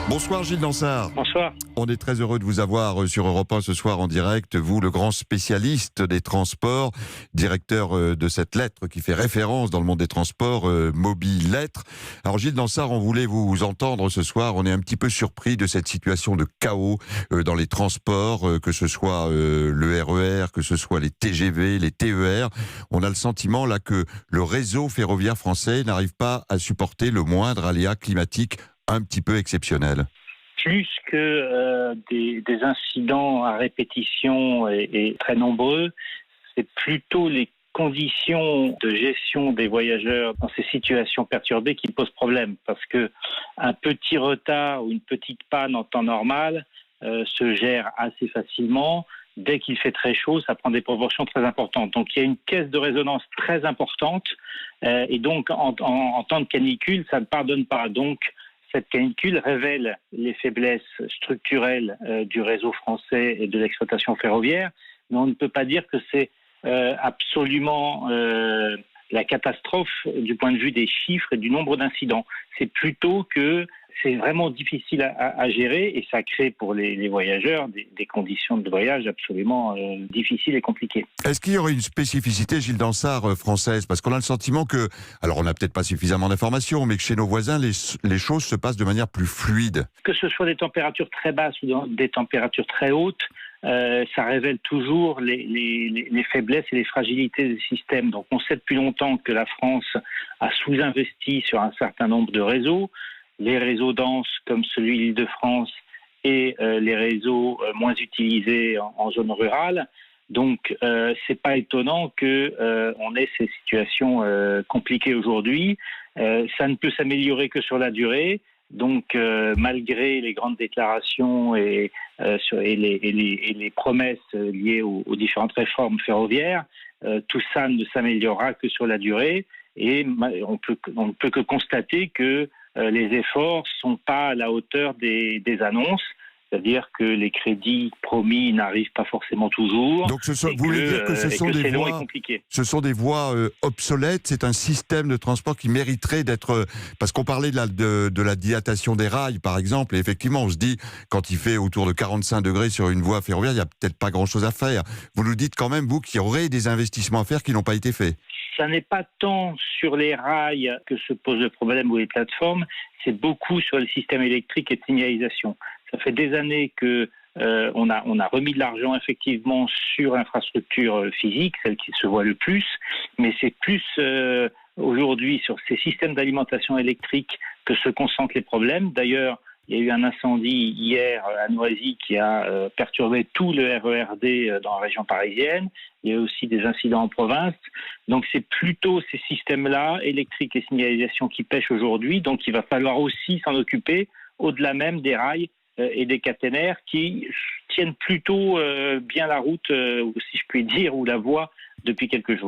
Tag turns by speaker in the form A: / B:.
A: Bonsoir Gilles Dansart.
B: Bonsoir.
A: On est très heureux de vous avoir sur Europe 1 ce soir en direct. Vous, le grand spécialiste des transports, directeur de cette lettre qui fait référence dans le monde des transports, Mobile Lettres. Alors Gilles Dansart, on voulait vous entendre ce soir. On est un petit peu surpris de cette situation de chaos dans les transports, que ce soit le RER, que ce soit les TGV, les TER. On a le sentiment là que le réseau ferroviaire français n'arrive pas à supporter le moindre aléa climatique un petit peu exceptionnel.
B: Plus que des incidents à répétition et très nombreux, c'est plutôt les conditions de gestion des voyageurs dans ces situations perturbées qui posent problème. Parce que un petit retard ou une petite panne en temps normal se gère assez facilement. Dès qu'il fait très chaud, ça prend des proportions très importantes. Donc il y a une caisse de résonance très importante et donc en temps de canicule, ça ne pardonne pas. Donc cette canicule révèle les faiblesses structurelles du réseau français et de l'exploitation ferroviaire, mais on ne peut pas dire que c'est absolument la catastrophe du point de vue des chiffres et du nombre d'incidents. C'est plutôt que c'est vraiment difficile à gérer et ça crée pour les voyageurs des conditions de voyage absolument difficiles et compliquées.
A: Est-ce qu'il y aurait une spécificité, Gilles Dansart, française ? Parce qu'on a le sentiment que, alors on n'a peut-être pas suffisamment d'informations, mais que chez nos voisins, les choses se passent de manière plus fluide.
B: Que ce soit des températures très basses ou des températures très hautes, ça révèle toujours les faiblesses et les fragilités des systèmes. Donc on sait depuis longtemps que la France a sous-investi sur un certain nombre de réseaux. Les réseaux denses comme celui d'Île-de-France et les réseaux moins utilisés en zone rurale. Donc, c'est pas étonnant que on ait ces situations compliquées aujourd'hui. Ça ne peut s'améliorer que sur la durée. Donc, malgré les grandes déclarations et les promesses liées aux différentes réformes ferroviaires, tout ça ne s'améliorera que sur la durée. Et on ne peut que constater que les efforts ne sont pas à la hauteur des annonces, c'est-à-dire que les crédits promis n'arrivent pas forcément toujours.
A: Donc vous voulez dire que ce sont des voies obsolètes, c'est un système de transport qui mériterait d'être... Parce qu'on parlait de la dilatation des rails, par exemple, et effectivement, on se dit, quand il fait autour de 45 degrés sur une voie ferroviaire, il n'y a peut-être pas grand-chose à faire. Vous nous dites quand même, vous, qu'il y aurait des investissements à faire qui n'ont pas été faits.
B: Ça n'est pas tant sur les rails que se pose le problème ou les plateformes, c'est beaucoup sur les systèmes électriques et de signalisation. Ça fait des années que on a remis de l'argent effectivement sur l'infrastructure physique, celle qui se voit le plus, mais c'est plus aujourd'hui sur ces systèmes d'alimentation électrique que se concentrent les problèmes. D'ailleurs, il y a eu un incendie hier à Noisy qui a perturbé tout le RERD dans la région parisienne. Il y a aussi des incidents en province. Donc c'est plutôt ces systèmes-là, électriques et signalisation, qui pêchent aujourd'hui. Donc il va falloir aussi s'en occuper, au-delà même des rails et des caténaires qui tiennent plutôt bien la route, si je puis dire, ou la voie depuis quelques jours.